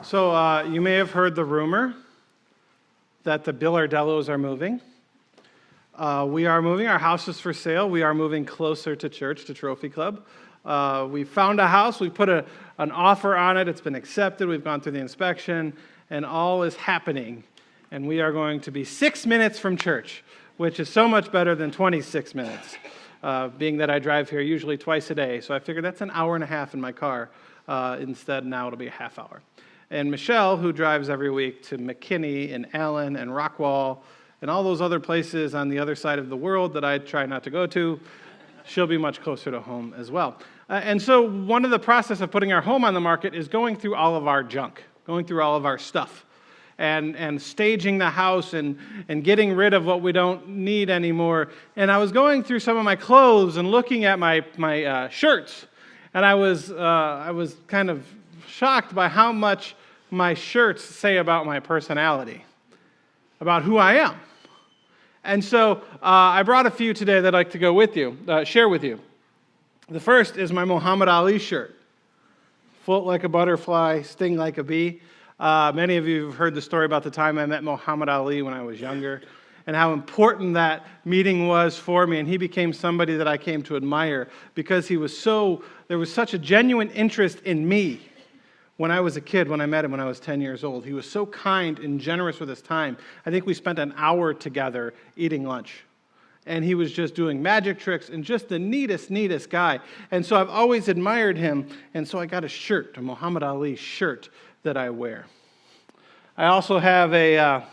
So you may have heard the rumor that the Billardellos are moving. We are moving. Our house is for sale. We are moving closer to church, to Trophy Club. We found a house. We put an offer on it. It's been accepted. We've gone through the inspection, and all is happening. And we are going to be 6 minutes from church, which is so much better than 26 minutes, being that I drive here usually twice a day. So I figured that's an hour and a half in my car. Instead, now it'll be a half hour. And Michelle, who drives every week to McKinney and Allen and Rockwall and all those other places on the other side of the world that I try not to go to, she'll be much closer to home as well. And so one of the process of putting our home on the market is going through all of our junk, going through all of our stuff, and staging the house and getting rid of what we don't need anymore. And I was going through some of my clothes and looking at my shirts, and I was kind of shocked by how much my shirts say about my personality, about who I am. And so I brought a few today that I'd like to go with you, share with you. The first is my Muhammad Ali shirt. Float like a butterfly, sting like a bee. Many of you have heard the story about the time I met Muhammad Ali when I was younger and how important that meeting was for me. And he became somebody that I came to admire because there was such a genuine interest in me. When I was a kid, when I met him when I was 10 years old, he was so kind and generous with his time. I think we spent an hour together eating lunch. And he was just doing magic tricks and just the neatest guy. And so I've always admired him. And so I got a shirt, a Muhammad Ali shirt that I wear. I also have it's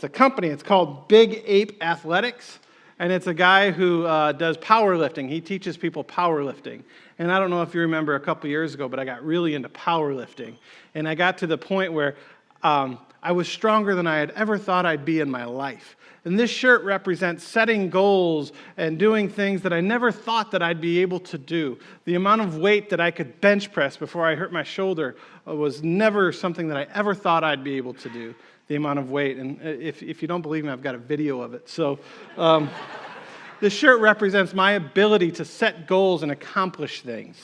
a company. It's called Big Ape Athletics. And it's a guy who does powerlifting. He teaches people powerlifting. And I don't know if you remember a couple years ago, but I got really into powerlifting. And I got to the point where I was stronger than I had ever thought I'd be in my life. And this shirt represents setting goals and doing things that I never thought that I'd be able to do. The amount of weight that I could bench press before I hurt my shoulder was never something that I ever thought I'd be able to do. The amount of weight. And if you don't believe me, I've got a video of it. So this shirt represents my ability to set goals and accomplish things.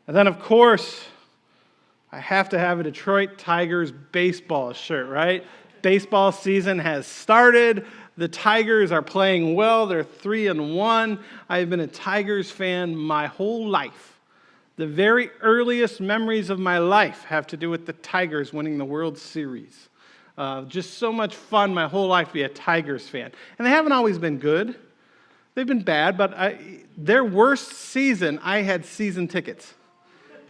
And then, of course, I have to have a Detroit Tigers baseball shirt, right? Baseball season has started. The Tigers are playing well. They're 3-1. I've been a Tigers fan my whole life. The very earliest memories of my life have to do with the Tigers winning the World Series. Just so much fun my whole life to be a Tigers fan. And they haven't always been good. They've been bad, but their worst season, I had season tickets.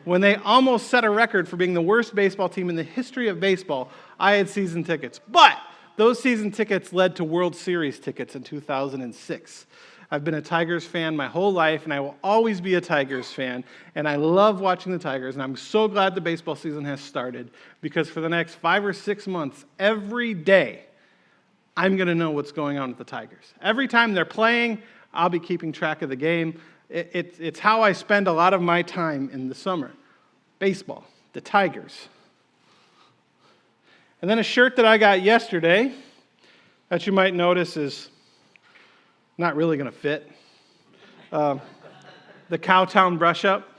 When they almost set a record for being the worst baseball team in the history of baseball, I had season tickets. But those season tickets led to World Series tickets in 2006. I've been a Tigers fan my whole life, and I will always be a Tigers fan, and I love watching the Tigers, and I'm so glad the baseball season has started, because for the next 5 or 6 months, every day, I'm going to know what's going on with the Tigers. Every time they're playing, I'll be keeping track of the game. It's how I spend a lot of my time in the summer. Baseball, the Tigers. And then a shirt that I got yesterday that you might notice is not really going to fit. The Cowtown brush-up.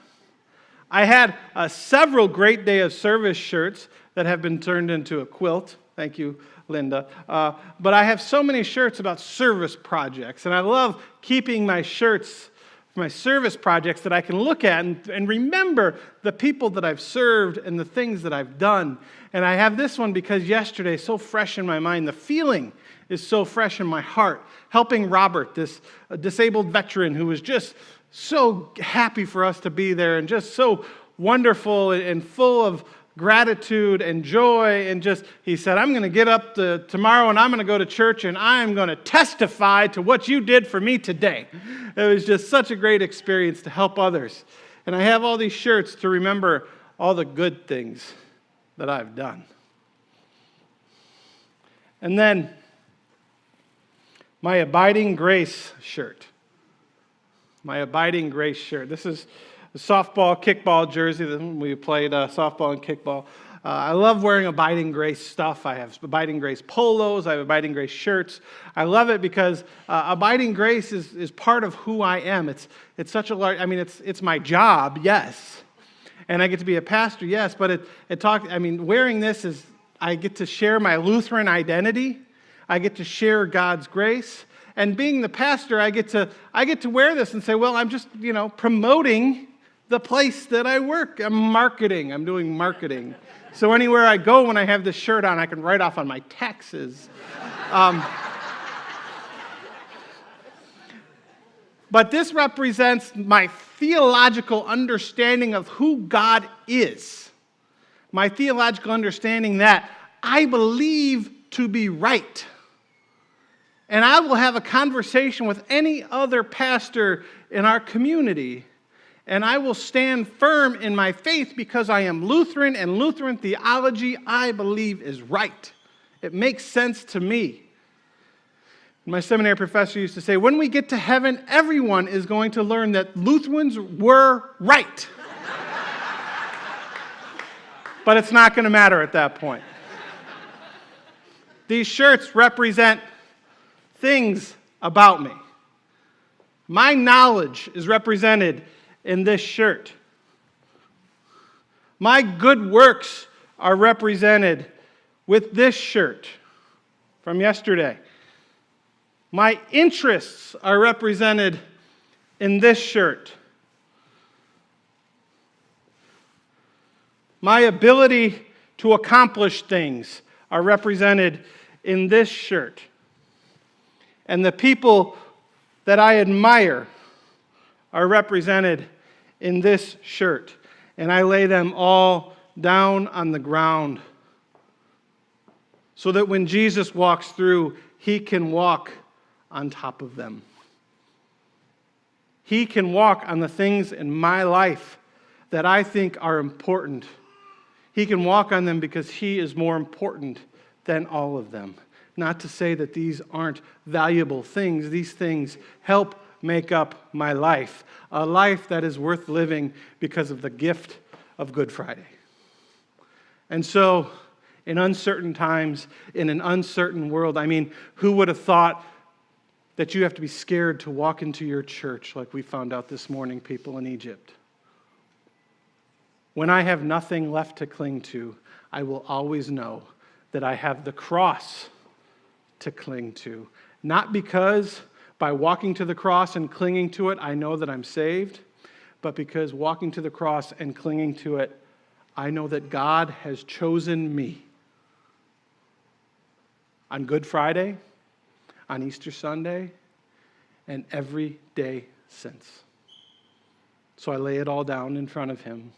I had several Great Day of Service shirts that have been turned into a quilt. Thank you, Linda. But I have so many shirts about service projects, and I love keeping my shirts for my service projects that I can look at and remember the people that I've served and the things that I've done. And I have this one because yesterday, so fresh in my mind, the feeling is so fresh in my heart. Helping Robert, this disabled veteran who was just so happy for us to be there and just so wonderful and full of gratitude and joy. And just, he said, I'm going to get up tomorrow and I'm going to go to church and I'm going to testify to what you did for me today. It was just such a great experience to help others. And I have all these shirts to remember all the good things that I've done. And then my Abiding Grace shirt. My Abiding Grace shirt. This is a softball, kickball jersey. We played softball and kickball. I love wearing Abiding Grace stuff. I have Abiding Grace polos. I have Abiding Grace shirts. I love it because Abiding Grace is part of who I am. It's such a large, it's my job, yes. And I get to be a pastor, yes. But wearing this is, I get to share my Lutheran identity. I get to share God's grace. And being the pastor, I get to wear this and say, well, I'm just, promoting the place that I work. I'm doing marketing. So anywhere I go when I have this shirt on, I can write off on my taxes. But this represents my theological understanding of who God is. My theological understanding that I believe to be right. And I will have a conversation with any other pastor in our community, and I will stand firm in my faith because I am Lutheran, and Lutheran theology, I believe, is right. It makes sense to me. My seminary professor used to say, when we get to heaven, everyone is going to learn that Lutherans were right. But it's not going to matter at that point. These shirts represent things about me. My knowledge is represented in this shirt. My good works are represented with this shirt from yesterday. My interests are represented in this shirt. My ability to accomplish things are represented in this shirt. And the people that I admire are represented in this shirt. And I lay them all down on the ground so that when Jesus walks through, he can walk on top of them. He can walk on the things in my life that I think are important. He can walk on them because he is more important than all of them. Not to say that these aren't valuable things. These things help make up my life, a life that is worth living because of the gift of Good Friday. And so, in uncertain times, in an uncertain world, who would have thought that you have to be scared to walk into your church like we found out this morning, people in Egypt? When I have nothing left to cling to, I will always know that I have the cross to cling to. Not because by walking to the cross and clinging to it, I know that I'm saved, but because walking to the cross and clinging to it, I know that God has chosen me. On Good Friday, on Easter Sunday, and every day since. So I lay it all down in front of him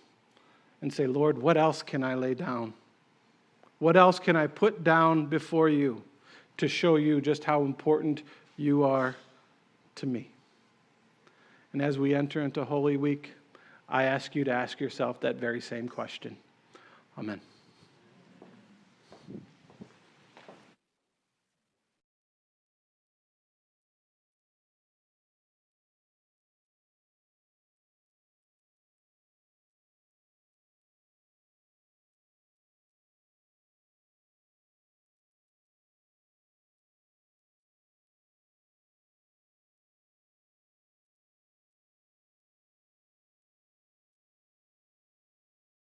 and say, Lord, what else can I lay down? What else can I put down before you to show you just how important you are to me? And as we enter into Holy Week, I ask you to ask yourself that very same question. Amen.